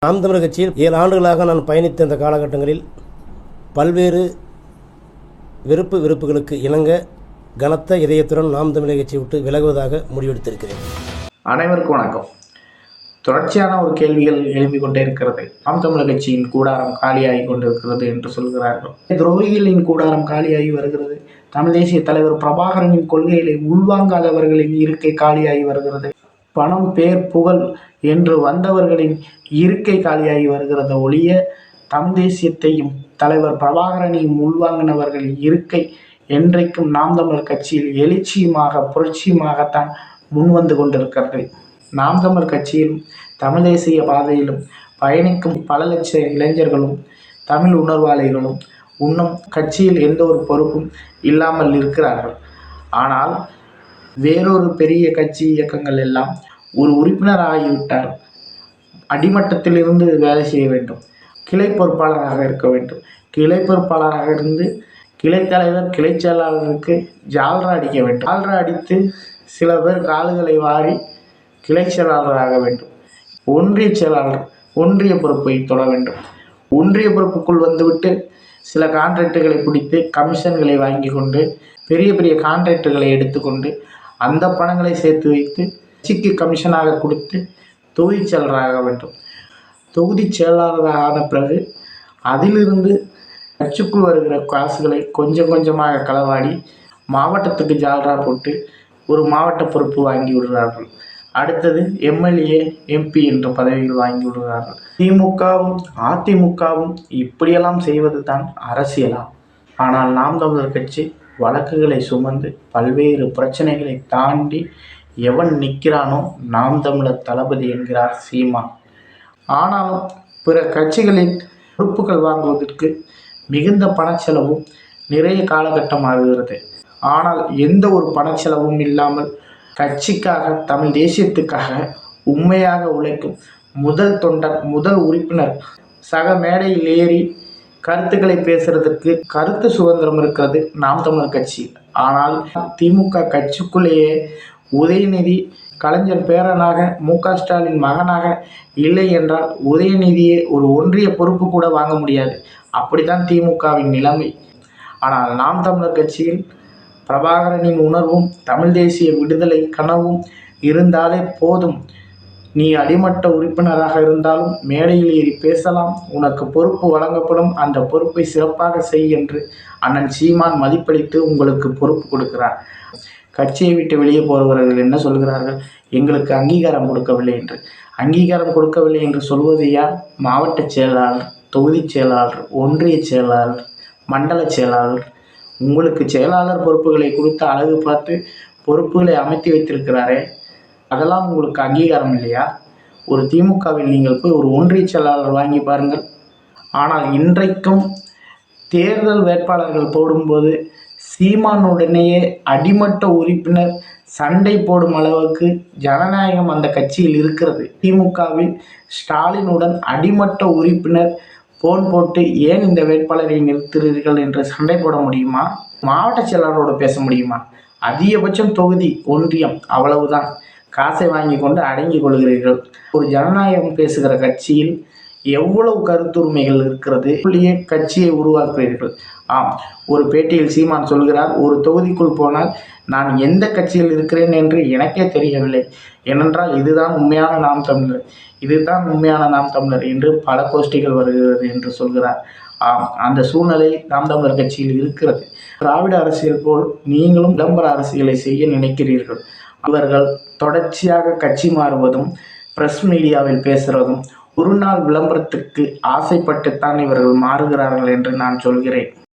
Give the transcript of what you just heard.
நாம் தமிழர் கட்சியில் 7 ஆண்டுகளாக நான் பயணித்த இந்த காலகட்டங்களில் பல்வேறு வெறுப்புகளுக்கு இணங்க கனத்த இதயத்துடன் நாம் தமிழர் கட்சியை விட்டு விலகுவதாக முடிவெடுத்திருக்கிறேன். அனைவருக்கும் வணக்கம். தொடர்ச்சியான ஒரு கேள்விகள் எழுப்பிக் கொண்டே இருக்கிறது. நாம் தமிழர் கட்சியின் கூடாரம் காலியாகி கொண்டிருக்கிறது என்று சொல்கிறார்கள். துரோகிகளின் கூடாரம் காலியாகி வருகிறது. தமிழ் தேசிய தலைவர் பிரபாகரனின் கொள்கைகளை உள்வாங்காதவர்களின் இருக்கை காலியாகி வருகிறது. பணம், பேர், புகழ் என்று வந்தவர்களின் இருக்கை காலியாகி வருகிறத ஒழிய தமிழ் தேசியத்தையும் தலைவர் பிரபாகரனையும் உள்வாங்கினவர்களின் இருக்கை என்றைக்கும் நாம் தமிழர் கட்சியில் எழுச்சியுமாக புரட்சியுமாகத்தான் முன்வந்து கொண்டிருக்கிறது. நாம் தமிழர் கட்சியிலும் தமிழ் தேசிய பாதையிலும் பயணிக்கும் பல லட்ச இளைஞர்களும் தமிழ் உணர்வாளிகளும் இன்னும் கட்சியில் எந்த ஒரு பொறுப்பும் இல்லாமல் இருக்கிறார்கள். ஆனால் வேறொரு பெரிய கட்சி இயக்கங்கள் எல்லாம் ஒரு உறுப்பினர் ஆகிவிட்டால் அடிமட்டத்திலிருந்து வேலை செய்ய வேண்டும், கிளை பொறுப்பாளராக இருக்க வேண்டும். கிளை பொறுப்பாளராக இருந்து கிளை தலைவர் கிளை செயலாளருக்கு ஜால்ரா அடிக்க வேண்டும். ஜால்ரா அடித்து சில பேர் கால்களை வாரி கிளை செயலாளராக வேண்டும். ஒன்றிய செயலாளர் ஒன்றிய பொறுப்பை தொட வேண்டும். ஒன்றிய பொறுப்புக்குள் வந்துவிட்டு சில கான்ட்ராக்டுகளை பிடித்து கமிஷன்களை வாங்கி கொண்டு பெரிய பெரிய கான்ட்ராக்டுகளை எடுத்துக்கொண்டு அந்த பணங்களை சேர்த்து வைத்து கட்சிக்கு கமிஷனாக கொடுத்து தொகுதி செயலராக வேண்டும். தொகுதி செயலாளராக ஆன பிறகு அதிலிருந்து கட்சிக்குள் வருகிற காசுகளை கொஞ்சம் கொஞ்சமாக களவாடி மாவட்டத்துக்கு ஜால்ரா போட்டு ஒரு மாவட்ட பொறுப்பு வாங்கி விடுகிறார்கள். அடுத்தது எம்எல்ஏ, எம்பி என்ற பதவிகள் வாங்கி விடுகிறார்கள். திமுகவும் அதிமுகவும் இப்படியெல்லாம் செய்வது தான் அரசியலா? ஆனால் நாம் தமிழர் கட்சி வழக்குகளை சுமந்து பல்வேறு பிரச்சனைகளை தாண்டி எவன் நிற்கிறானோ நாம் தமிழர் தளபதி என்கிறார் சீமான். ஆனாலும் பிற கட்சிகளின் பொறுப்புகள் வாங்குவதற்கு மிகுந்த பணச்செலவும் நிறைய காலகட்டம் ஆகுகிறது. ஆனால் எந்த ஒரு பணச்செலவும் இல்லாமல் கட்சிக்காக தமிழ் தேசியத்துக்காக உண்மையாக உழைக்கும் முதல் தொண்டர், முதல் உறுப்பினர் சக மேடையில் ஏறி கருத்துக்களை பேசுறதுக்கு கருத்து சுதந்திரம் இருக்கிறது நாம் தமிழர் கட்சி. ஆனால் திமுக கட்சிக்குள்ளேயே உதயநிதி கலைஞர் பேரனாக, மு.க. ஸ்டாலின் மகனாக இல்லை என்றால் உதயநிதியை ஒரு ஒன்றிய பொறுப்பு கூட வாங்க முடியாது. அப்படித்தான் திமுகவின் நிலைமை. ஆனால் நாம் தமிழர் கட்சியில் பிரபாகரனின் உணர்வும் தமிழ் தேசிய விடுதலை கனவும் இருந்தாலே போதும். நீ அடிமட்ட உறுப்பினராக இருந்தாலும் மேடையில் ஏறி பேசலாம், உனக்கு பொறுப்பு வழங்கப்படும், அந்த பொறுப்பை சிறப்பாக செய் என்று அண்ணன் சீமான் மதிப்பளித்து உங்களுக்கு பொறுப்பு கொடுக்கிறார். கட்சியை விட்டு வெளியே போகிறவர்கள் என்ன சொல்கிறார்கள்? எங்களுக்கு அங்கீகாரம் கொடுக்கவில்லை என்று. அங்கீகாரம் கொடுக்கவில்லை என்று சொல்வது யார்? மாவட்ட செயலாளர், தொகுதி செயலாளர், ஒன்றிய செயலாளர், மண்டல செயலாளர். உங்களுக்கு செயலாளர் பொறுப்புகளை கொடுத்து அழகு பார்த்து பொறுப்புகளை அமைத்து வைத்திருக்கிறாரே, அதெல்லாம் உங்களுக்கு அங்கீகாரம் இல்லையா? ஒரு திமுகவில் நீங்கள் போய் ஒரு ஒன்றிய செயலாளர் வாங்கி பாருங்கள். ஆனால் இன்றைக்கும் தேர்தல் வேட்பாளர்கள் போடும்போது சீமானுடனேயே அடிமட்ட உறுப்பினர் சண்டை போடும் அளவுக்கு ஜனநாயகம் அந்த கட்சியில் இருக்கிறது. திமுகவில் ஸ்டாலினுடன் அடிமட்ட உறுப்பினர் போன் போட்டு ஏன் இந்த வேட்பாளரை நிறுத்துகிறீர்கள் என்று சண்டை போட முடியுமா? மாவட்ட செயலாளரோடு பேச முடியுமா? அதிகபட்சம் தொகுதி, ஒன்றியம், அவ்வளவுதான். காசை வாங்கி கொண்டு அடங்கி கொள்கிறீர்கள். ஒரு ஜனநாயகம் பேசுகிற கட்சியில் எவ்வளவு கருத்துரிமைகள் இருக்கிறது, இப்படியே கட்சியை உருவாக்குகிறீர்கள். ஆம், ஒரு பேட்டியில் சீமான் சொல்கிறார், ஒரு தொகுதிக்குள் போனால் நான் எந்த கட்சியில் இருக்கிறேன் என்று எனக்கே தெரியவில்லை. ஏனென்றால் இதுதான் உண்மையான நாம் தமிழர், இதுதான் உண்மையான நாம் தமிழர் என்று பல கோஷ்டிகள் வருகிறது என்று சொல்கிறார். ஆம், அந்த சூழ்நிலை நாம் தமிழர் கட்சியில் இருக்கிறது. திராவிட அரசியல் போல் நீங்களும் விளம்பர அரசியலை செய்ய நினைக்கிறீர்கள். அவர்கள் தொடர்ச்சியாக கட்சி மாறுவதும் பிரஸ் மீடியாவில் பேசுவதும் ஒரு நாள் விளம்பரத்துக்கு ஆசைப்பட்டுத்தான் இவர்கள் மாறுகிறார்கள் என்று நான் சொல்கிறேன்.